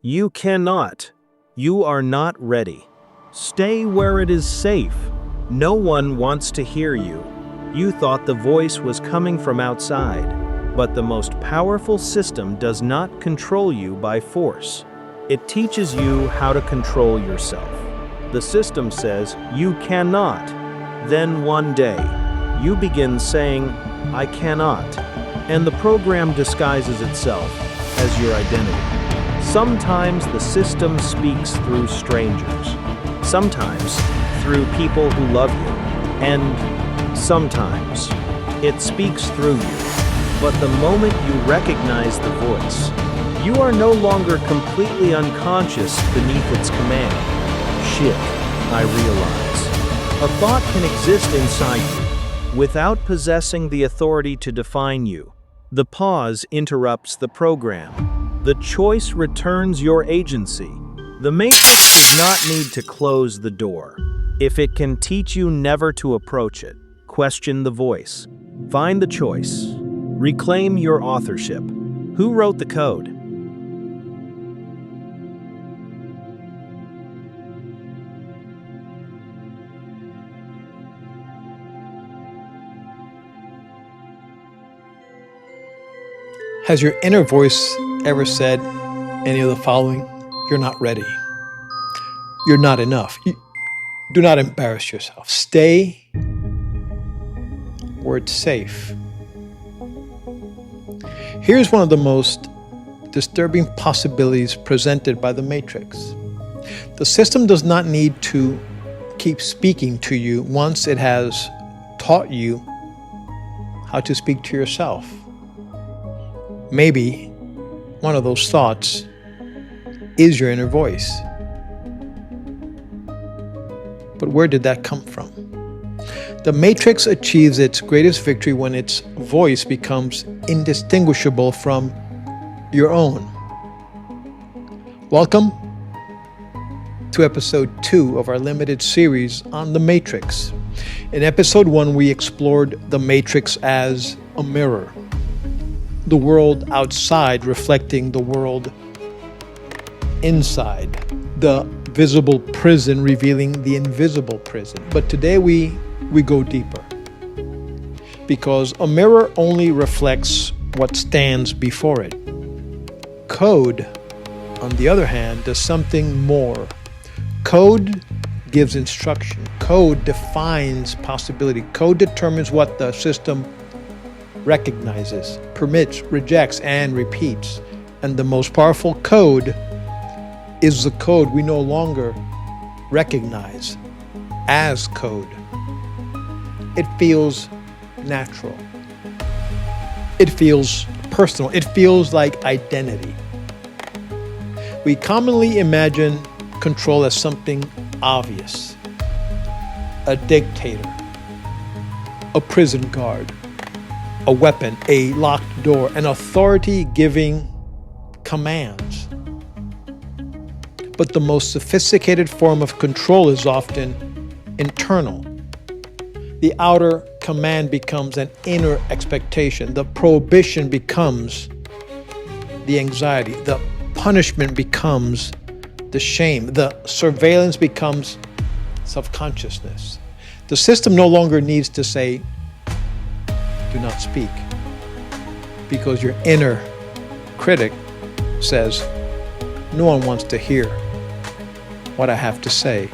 You cannot. You are not ready. Stay where it is safe. No one wants to hear you. You thought the voice was coming from outside, but the most powerful system does not control you by force. It teaches you how to control yourself. The system says you cannot. Then one day, you begin saying, I cannot, and the program disguises itself as your identity. Sometimes the system speaks through strangers, sometimes through people who love you, and sometimes it speaks through you. But the moment you recognize the voice, you are no longer completely unconscious beneath its command. Shit, I realize. A thought can exist inside you without possessing the authority to define you. The pause interrupts the program. The choice returns your agency. The matrix does not need to close the door. If it can teach you never to approach it, question the voice. Find the choice. Reclaim your authorship. Who wrote the code? Has your inner voice ever said any of the following? You're not ready. You're not enough. Do not embarrass yourself. Stay where it's safe. Here's one of the most disturbing possibilities presented by the Matrix. The system does not need to keep speaking to you once it has taught you how to speak to yourself. Maybe one of those thoughts is your inner voice. But where did that come from? The Matrix achieves its greatest victory when its voice becomes indistinguishable from your own. Welcome to episode 2 of our limited series on the Matrix. In episode 1, we explored the Matrix as a mirror. The world outside reflecting the world inside, the visible prison revealing the invisible prison. But today we go deeper, because a mirror only reflects what stands before it. Code, on the other hand, does something more. Code gives instruction. Code defines possibility. Code determines what the system recognizes, permits, rejects, and repeats. And the most powerful code is the code we no longer recognize as code. It feels natural. It feels personal. It feels like identity. We commonly imagine control as something obvious. A dictator, a prison guard, a weapon, a locked door, an authority giving commands. But the most sophisticated form of control is often internal. The outer command becomes an inner expectation. The prohibition becomes the anxiety. The punishment becomes the shame. The surveillance becomes self-consciousness. The system no longer needs to say, do not speak, because your inner critic says, no one wants to hear what I have to say.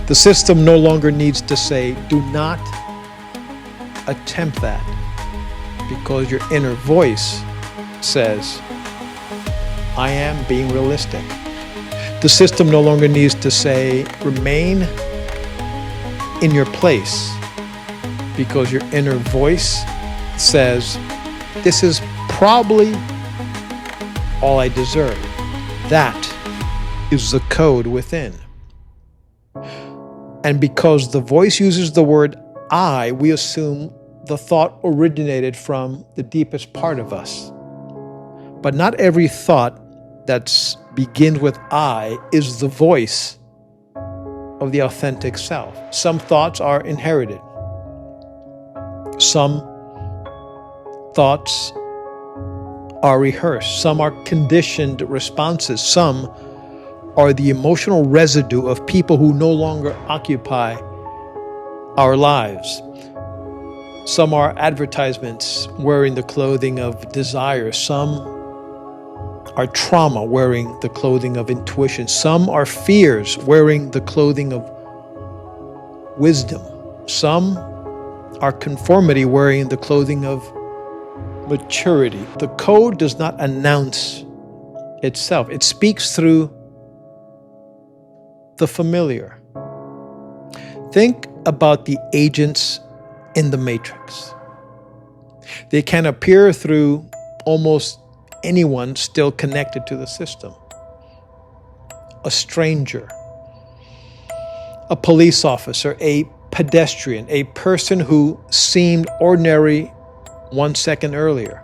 The system no longer needs to say, do not attempt that, because your inner voice says, I am being realistic. The system no longer needs to say, remain in your place, because your inner voice says, this is probably all I deserve. That is the code within. And because the voice uses the word I, we assume the thought originated from the deepest part of us. But not every thought that begins with I is the voice of the authentic self. Some thoughts are inherited. Some thoughts are rehearsed. Some are conditioned responses. Some are the emotional residue of people who no longer occupy our lives. Some are advertisements wearing the clothing of desire. Some are trauma wearing the clothing of intuition. Some are fears wearing the clothing of wisdom. Some are conformity wearing the clothing of maturity. The code does not announce itself. It speaks through the familiar. Think about the agents in the matrix. They can appear through almost anyone still connected to the system. A stranger, a police officer, a pedestrian, a person who seemed ordinary 1 second earlier.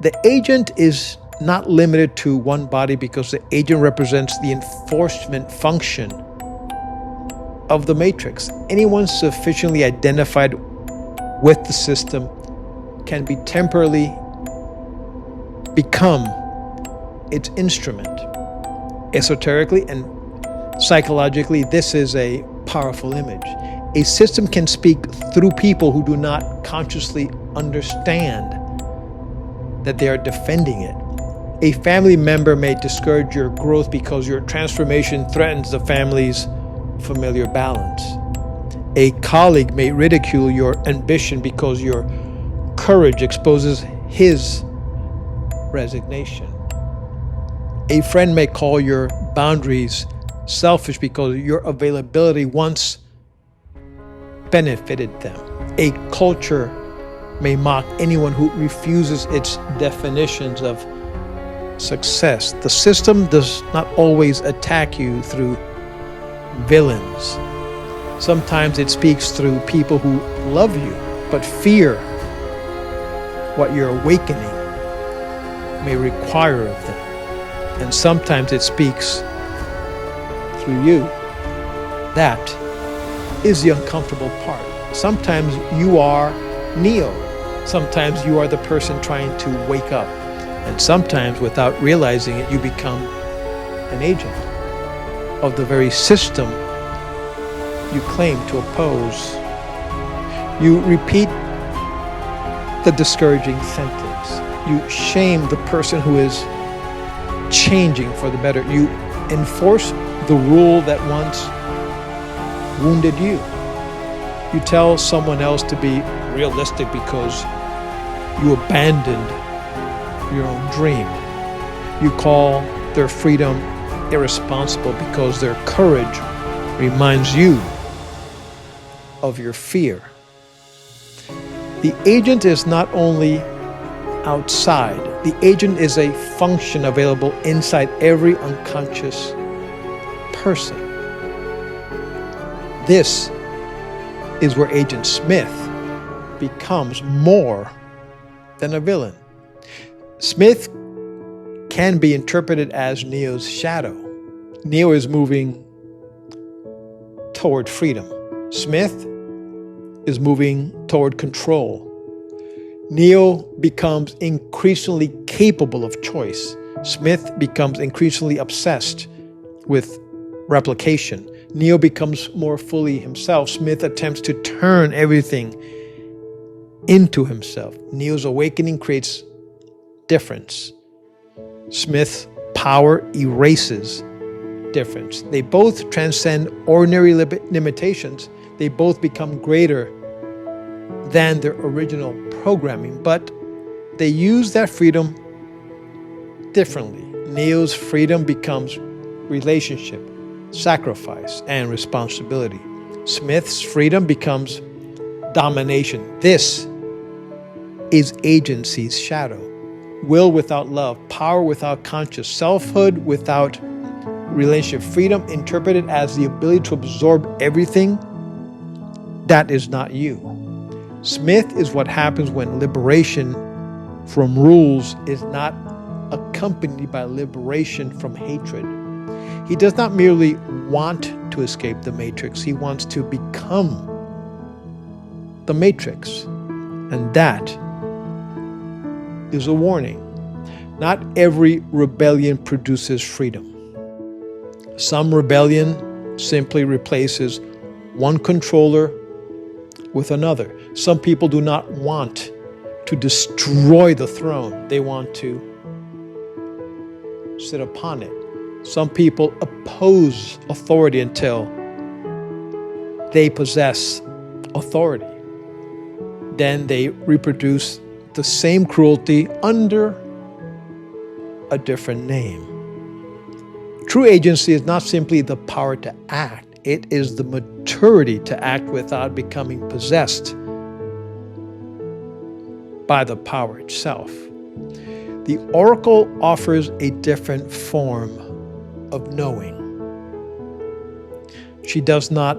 The agent is not limited to one body because the agent represents the enforcement function of the matrix. Anyone sufficiently identified with the system can be temporarily become its instrument. Esoterically and psychologically, this is a powerful image. A system can speak through people who do not consciously understand that they are defending it. A family member may discourage your growth because your transformation threatens the family's familiar balance. A colleague may ridicule your ambition because your courage exposes his resignation. A friend may call your boundaries selfish because your availability once benefited them. A culture may mock anyone who refuses its definitions of success. The system does not always attack you through villains. Sometimes it speaks through people who love you but fear what your awakening may require of them. And sometimes it speaks through you. That is the uncomfortable part. Sometimes you are Neo. Sometimes you are the person trying to wake up. And sometimes, without realizing it, you become an agent of the very system you claim to oppose. You repeat the discouraging sentence. You shame the person who is changing for the better. You enforce the rule that once wounded you. You tell someone else to be realistic because you abandoned your own dream. You call their freedom irresponsible because their courage reminds you of your fear. The agent is not only outside, the agent is a function available inside every unconscious person. This is where Agent Smith becomes more than a villain. Smith can be interpreted as Neo's shadow. Neo is moving toward freedom. Smith is moving toward control. Neo becomes increasingly capable of choice. Smith becomes increasingly obsessed with replication. Neo becomes more fully himself. Smith attempts to turn everything into himself. Neo's awakening creates difference. Smith's power erases difference. They both transcend ordinary limitations. They both become greater than their original programming, but they use that freedom differently. Neo's freedom becomes relationship, sacrifice, and responsibility. Smith's freedom becomes domination. This is agency's shadow. Will without love, power without conscious, selfhood without relationship. Freedom interpreted as the ability to absorb everything that is not you. Smith is what happens when liberation from rules is not accompanied by liberation from hatred. He does not merely want to escape the matrix, he wants to become the matrix. And that is a warning. Not every rebellion produces freedom. Some rebellion simply replaces one controller with another. Some people do not want to destroy the throne. They want to sit upon it. Some people oppose authority until they possess authority. Then they reproduce the same cruelty under a different name. True agency is not simply the power to act, it is the maturity to act without becoming possessed by the power itself. The oracle offers a different form of knowing. She does not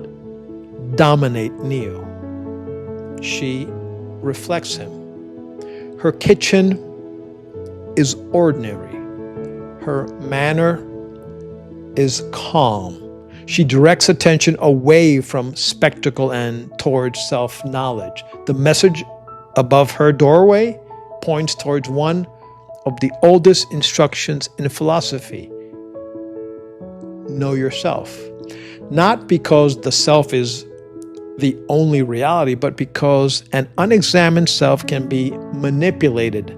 dominate Neo. She reflects him. Her kitchen is ordinary. Her manner is calm. She directs attention away from spectacle and towards self-knowledge. The message above her doorway points towards one of the oldest instructions in philosophy. Know yourself. Not because the self is the only reality, but because an unexamined self can be manipulated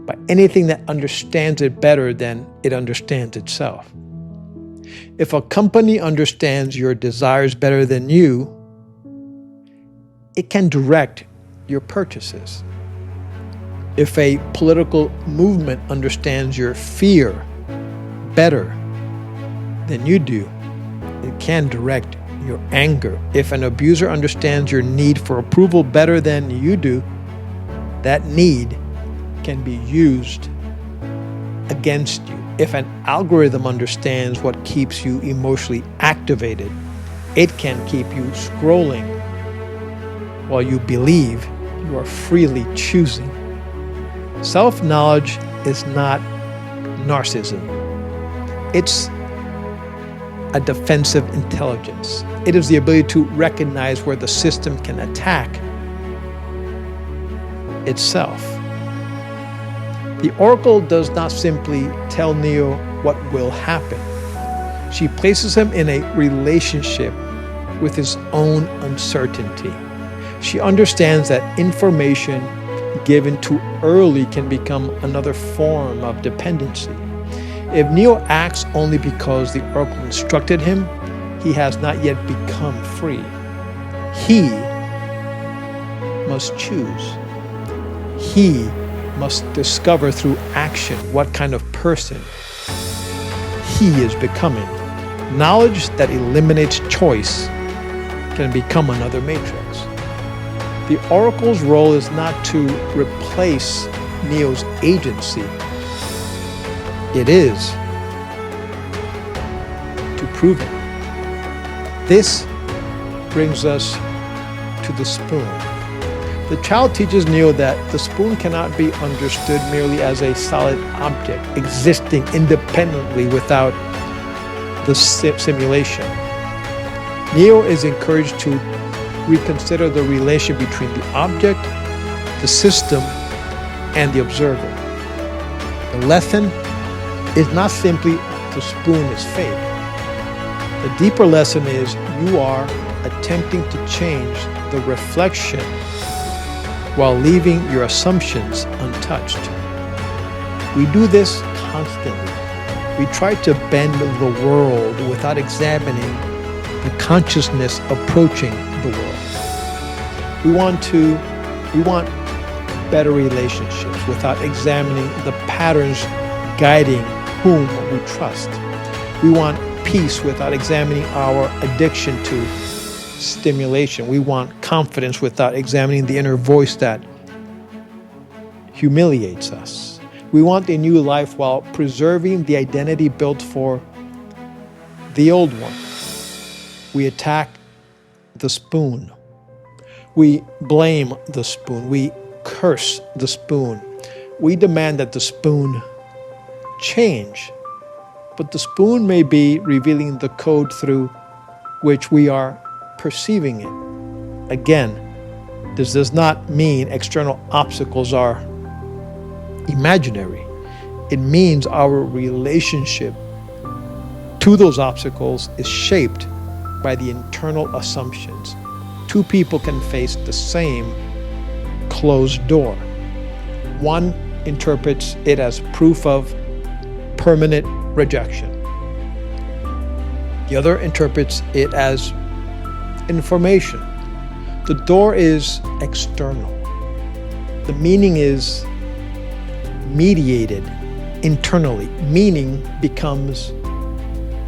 by anything that understands it better than it understands itself. If a company understands your desires better than you, it can direct your purchases. If a political movement understands your fear better than you do, it can direct your anger. If an abuser understands your need for approval better than you do, that need can be used against you. If an algorithm understands what keeps you emotionally activated, it can keep you scrolling while you believe you are freely choosing. Self-knowledge is not narcissism. It's a defensive intelligence. It is the ability to recognize where the system can attack itself. The oracle does not simply tell Neo what will happen. She places him in a relationship with his own uncertainty. She understands that information given too early can become another form of dependency. If Neo acts only because the oracle instructed him, he has not yet become free. He must choose. He must discover through action what kind of person he is becoming. Knowledge that eliminates choice can become another matrix. The oracle's role is not to replace Neo's agency. It is to prove it. This brings us to the spoon. The child teaches Neo that the spoon cannot be understood merely as a solid object existing independently without the simulation. Neo is encouraged to reconsider the relation between the object, the system, and the observer. The lesson is not simply the spoon is fake. The deeper lesson is you are attempting to change the reflection while leaving your assumptions untouched. We do this constantly. We try to bend the world without examining the consciousness approaching the world. We want better relationships without examining the patterns guiding whom we trust. We want peace without examining our addiction to stimulation. We want confidence without examining the inner voice that humiliates us. We want a new life while preserving the identity built for the old one. We attack the spoon. We blame the spoon. We curse the spoon. We demand that the spoon change. But the spoon may be revealing the code through which we are perceiving it. Again, this does not mean external obstacles are imaginary. It means our relationship to to those obstacles is shaped by the internal assumptions. Two people can face the same closed door. One interprets it as proof of permanent rejection. The other interprets it as information. The door is external. The meaning is mediated internally. Meaning becomes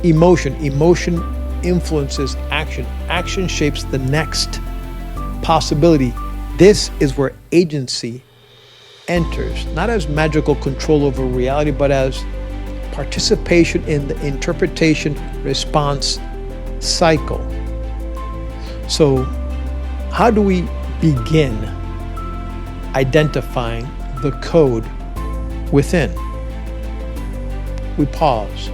emotion. Emotion influences action. Action shapes the next possibility. This is where agency enters, not as magical control over reality, but as participation in the interpretation-response cycle. So, how do we begin identifying the code within? We pause.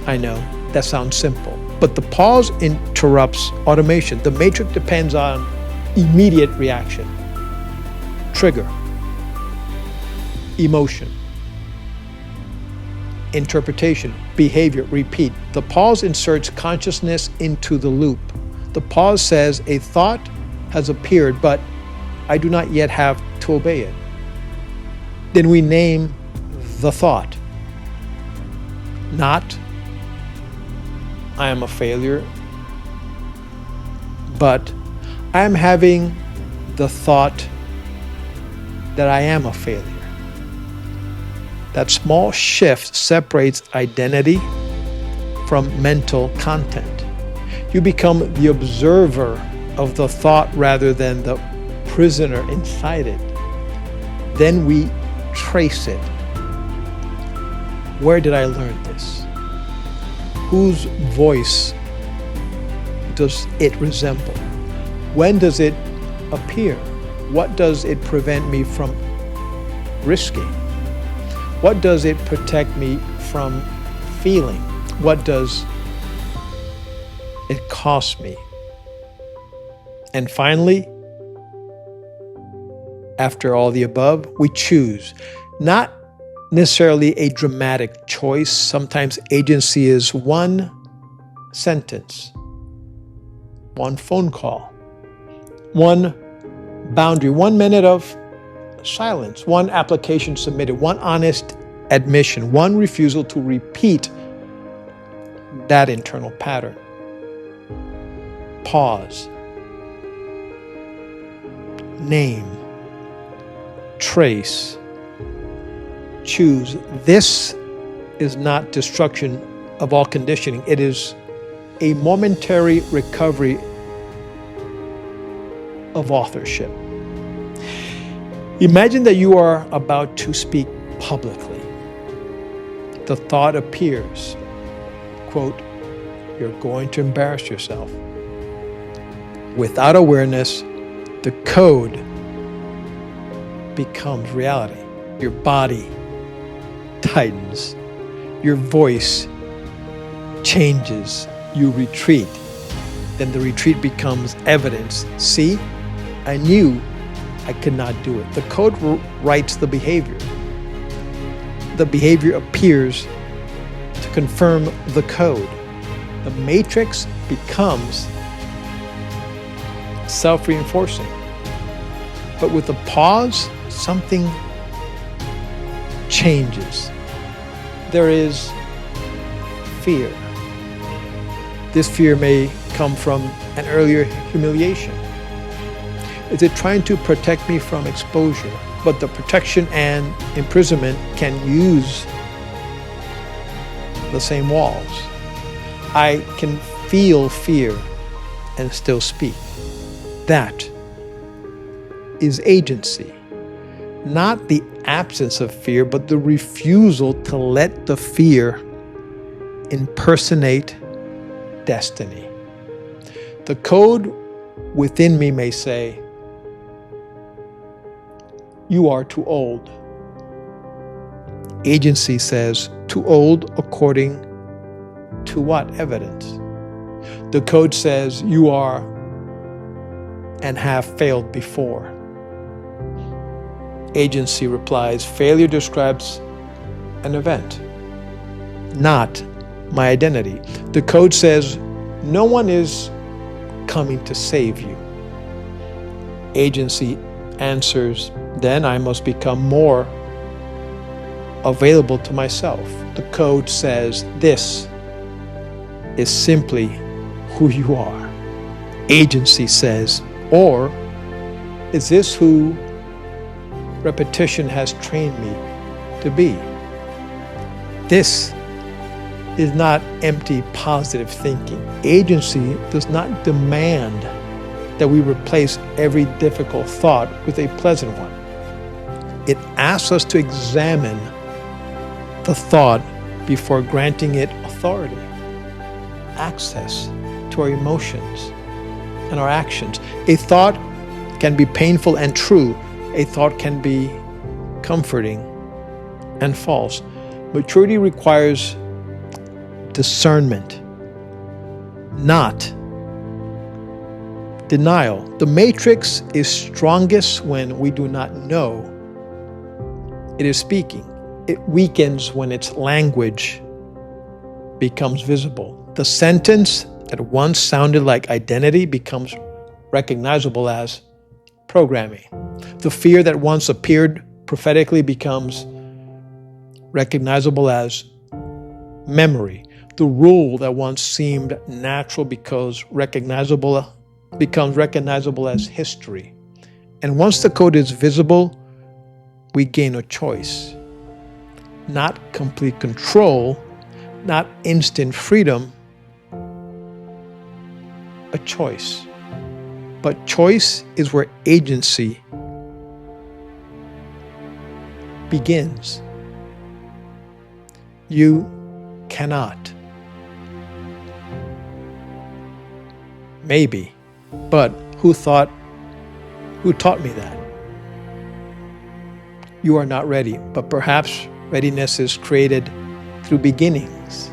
I know that sounds simple, but the pause interrupts automation. The matrix depends on immediate reaction, trigger, emotion, interpretation, behavior, repeat. The pause inserts consciousness into the loop. The pause says, a thought has appeared, but I do not yet have to obey it. Then we name the thought. Not, I am a failure, but I am having the thought that I am a failure. That small shift separates identity from mental content. You become the observer of the thought rather than the prisoner inside it. Then we trace it. Where did I learn this? Whose voice does it resemble? When does it appear? What does it prevent me from risking? What does it protect me from feeling? What does it cost me? And finally, after all the above, we choose. Not necessarily a dramatic choice. Sometimes agency is one sentence, one phone call, one boundary, 1 minute of silence, one application submitted, one honest admission, one refusal to repeat that internal pattern. Pause. Name. Trace. Choose. This is not destruction of all conditioning. It is a momentary recovery of authorship. Imagine that you are about to speak publicly. The thought appears, quote, you're going to embarrass yourself. Without awareness, the code becomes reality. Your body tightens. Your voice changes. You retreat. Then the retreat becomes evidence. See, I knew I could not do it. The code writes the behavior. The behavior appears to confirm the code. The matrix becomes self-reinforcing. But with a pause, something changes. There is fear. This fear may come from an earlier humiliation. Is it trying to protect me from exposure? But the protection and imprisonment can use the same walls. I can feel fear and still speak. That is agency. Not the absence of fear, but the refusal to let the fear impersonate destiny. The code within me may say, you are too old. Agency says, too old according to what evidence? The code says, you are and have failed before. Agency replies, failure describes an event, not my identity. The code says, no one is coming to save you. Agency answers, then I must become more available to myself. The code says, this is simply who you are. Agency says, or is this who repetition has trained me to be? This is not empty positive thinking. Agency does not demand that we replace every difficult thought with a pleasant one. It asks us to examine the thought before granting it authority, access to our emotions and our actions. A thought can be painful and true. A thought can be comforting and false. Maturity requires discernment, not denial. The matrix is strongest when we do not know it is speaking. It weakens when its language becomes visible. The sentence that once sounded like identity becomes recognizable as programming. The fear that once appeared prophetically becomes recognizable as memory. The rule that once seemed natural becomes recognizable as history. And once the code is visible, we gain a choice. Not complete control, not instant freedom, a choice. But choice is where agency begins. You cannot. Maybe, but who taught me that? You are not ready, but perhaps readiness is created through beginnings.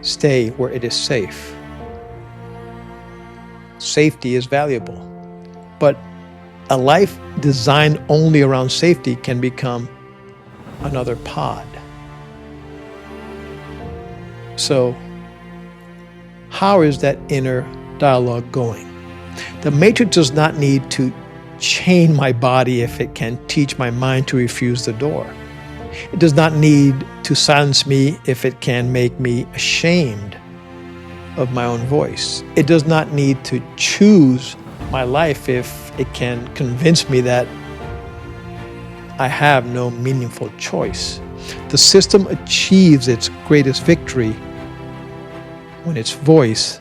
Stay where it is safe. Safety is valuable, but a life designed only around safety can become another pod. So, how is that inner dialogue going? The matrix does not need to chain my body if it can teach my mind to refuse the door. It does not need to silence me if it can make me ashamed of my own voice. It does not need to choose my life if it can convince me that I have no meaningful choice. The system achieves its greatest victory when its voice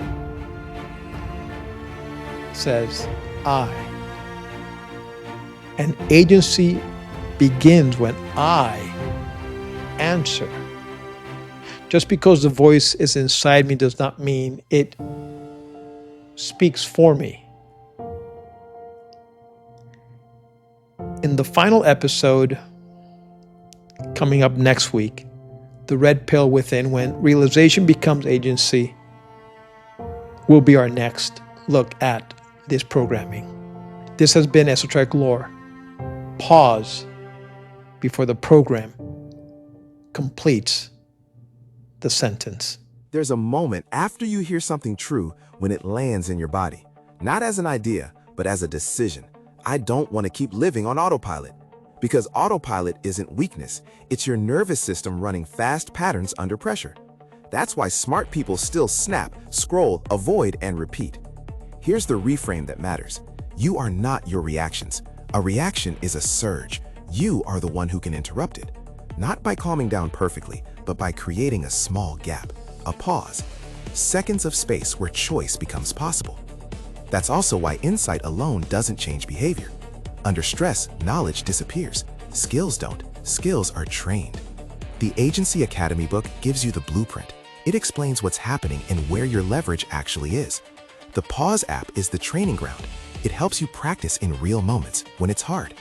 says, I. And agency begins when I answer. Just because the voice is inside me does not mean it speaks for me. In the final episode, coming up next week, The Red Pill Within, when realization becomes agency, will be our next look at this programming. This has been Esoteric Lore. Pause before the program completes the sentence. There's a moment after you hear something true when it lands in your body. Not as an idea, but as a decision. I don't want to keep living on autopilot. Because autopilot isn't weakness, it's your nervous system running fast patterns under pressure. That's why smart people still snap, scroll, avoid, and repeat. Here's the reframe that matters. You are not your reactions. A reaction is a surge. You are the one who can interrupt it. Not by calming down perfectly, but by creating a small gap, a pause, seconds of space where choice becomes possible. That's also why insight alone doesn't change behavior. Under stress, knowledge disappears. Skills don't. Skills are trained. The Agency Academy book gives you the blueprint. It explains what's happening and where your leverage actually is. The Pause app is the training ground. It helps you practice in real moments when it's hard.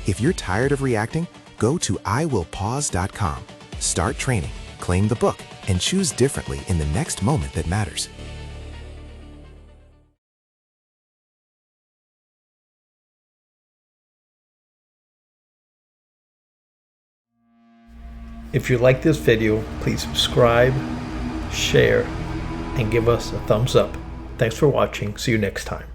If you're tired of reacting, go to iwillpause.com. Start training, claim the book, and choose differently in the next moment that matters. If you like this video, please subscribe, share, and give us a thumbs up. Thanks for watching. See you next time.